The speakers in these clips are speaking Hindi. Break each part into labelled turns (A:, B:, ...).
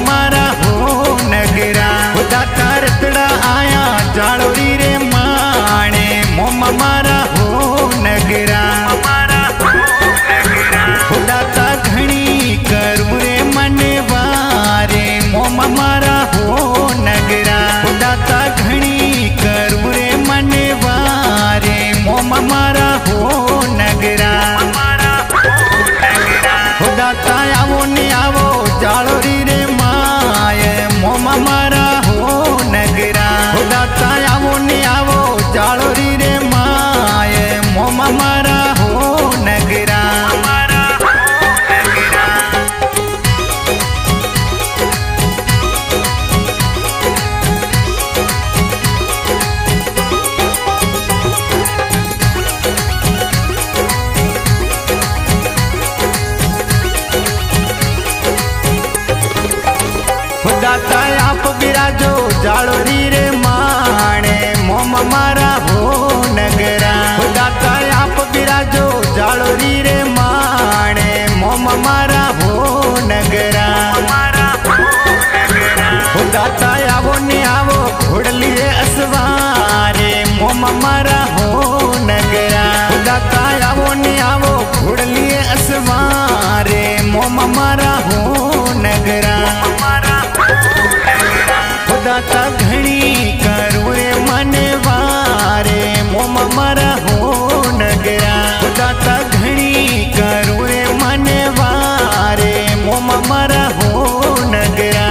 A: मारा हो नगरा दाता रतड़ा आया जालोरी रे माणे मोमा मारा हो नगरा दाता घणी करू रे मने वारे मोमा मारा हो नगरा दाता घणी करू रे मने वारे मोमा मारा हो नगरा दाता आवो ने आवो जालोरी रे माय मोमा मारा हो नगरा दाता आवो ने आवो जालोरी रे माय मोमा मारा हो नगरा दाता आप बिराजो जालोरी रे माणे मोमा मारा हो नगरा दाता आप बिराजो जालोरी रे माणे मोमा मारा हो नगरा दाता आवो ने आवो घोड़लिए असवारे मोमा मारा हो नगरा दाता आवो ने आवो घोड़लिए असवारे मोमा मारा हो नगरा दाता घणी करू रे मने वारे मोमा मारा हो नगरा दाता घणी करू रे मने वारे मोमा मारा हो नगरा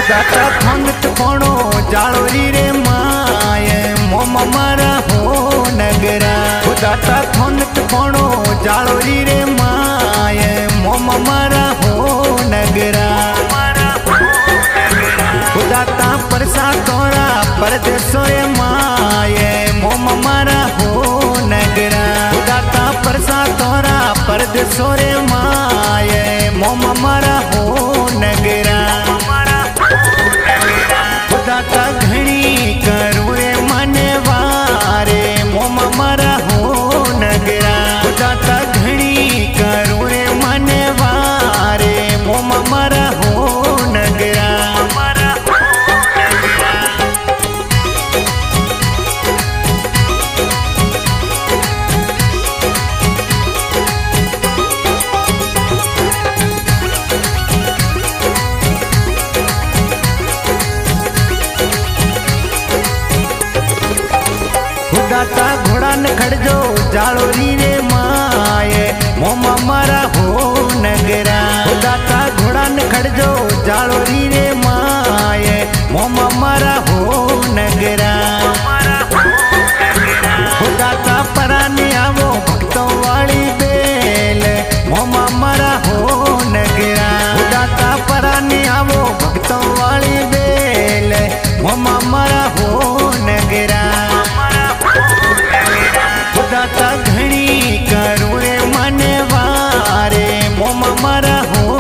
A: दाता फंगत फोणो जालोरी रे माय मोमा मारा हो नगरा दाता फंगत फोणो जालोरी रे माय मोमा मारा हो नगरा दाता परसा तोरा परदेसो रे माय मोमा मारा हो नगरा दाता परसा तोरा परदेसो रे माय मोमा मारा हो नगरा दाता घणी करू रे मने वारे मोमा मारा हो नगरा दाता घणी करू रे मने वारे मोमा मारा हो नगरा दाता घोड़ा न खड़जो जालोरी रे माय मोमा मारा हो नगरा दाता घोड़ा न खड़जो जालोरी रे माय मोमा मारा हो नगरा दाता पराने आवो भक्तों वाली बेल मोमा मारा हो नगरा दाता पराने आवो भक्तों वाली बेल मोमा मारा हो नगरा दाता घणी करू रे मने वारे मोमा मारा हो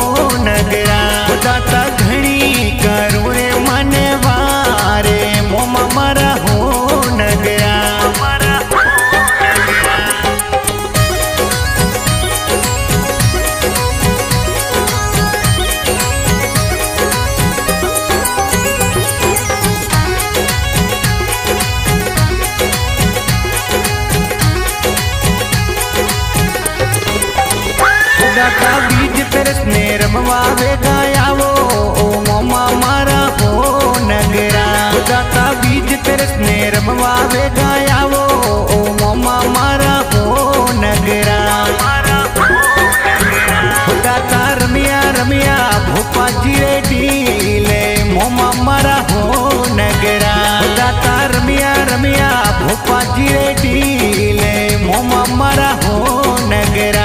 A: नगरा दाता घणी करू रे मने वारे मोमा मारा हो नगरा दाता बीज तरसने रमवा वे गायावो ओ मोमा मारा हो नगरा दाता बीज तरसने रमवा वे गायावो ओ मोमा मारा हो नगरा दाता रमिया रमिया भोपा जी रे डीले मोमा मारा हो नगरा दाता रमिया रमिया भोपा जी रे डीले मोमा मारा हो नगरा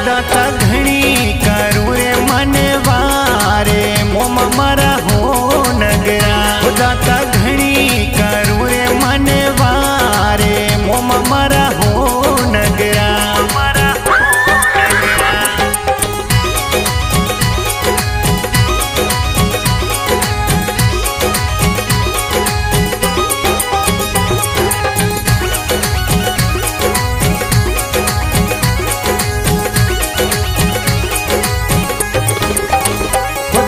A: दाता घणी करू रे मने वारे मोमा मारा हो नगरा दाता घणी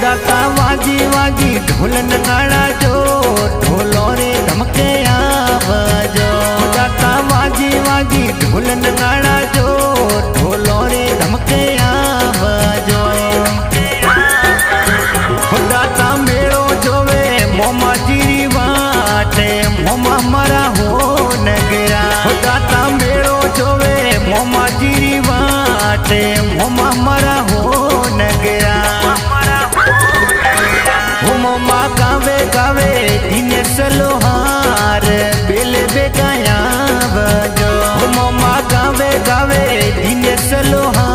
A: दाता वाजी वाजी ढोल नगाड़ा जो ढोलो रे धमके आवजो दाता वाजी वाजी ढोल नगाड़ा जो ढोलो रे धमके आवजो दाता मेड़ो जोवे मोमा जीरी वाटे मोमा मरा हो नगरा दाता मेड़ो जोवे मोमा जीरी वाटे मोमा मरा हो नगरा मोमा गावे गावे दिनेश लोहार बेले बेगाया बजो मोमा गावे गावे दिनेश लोहार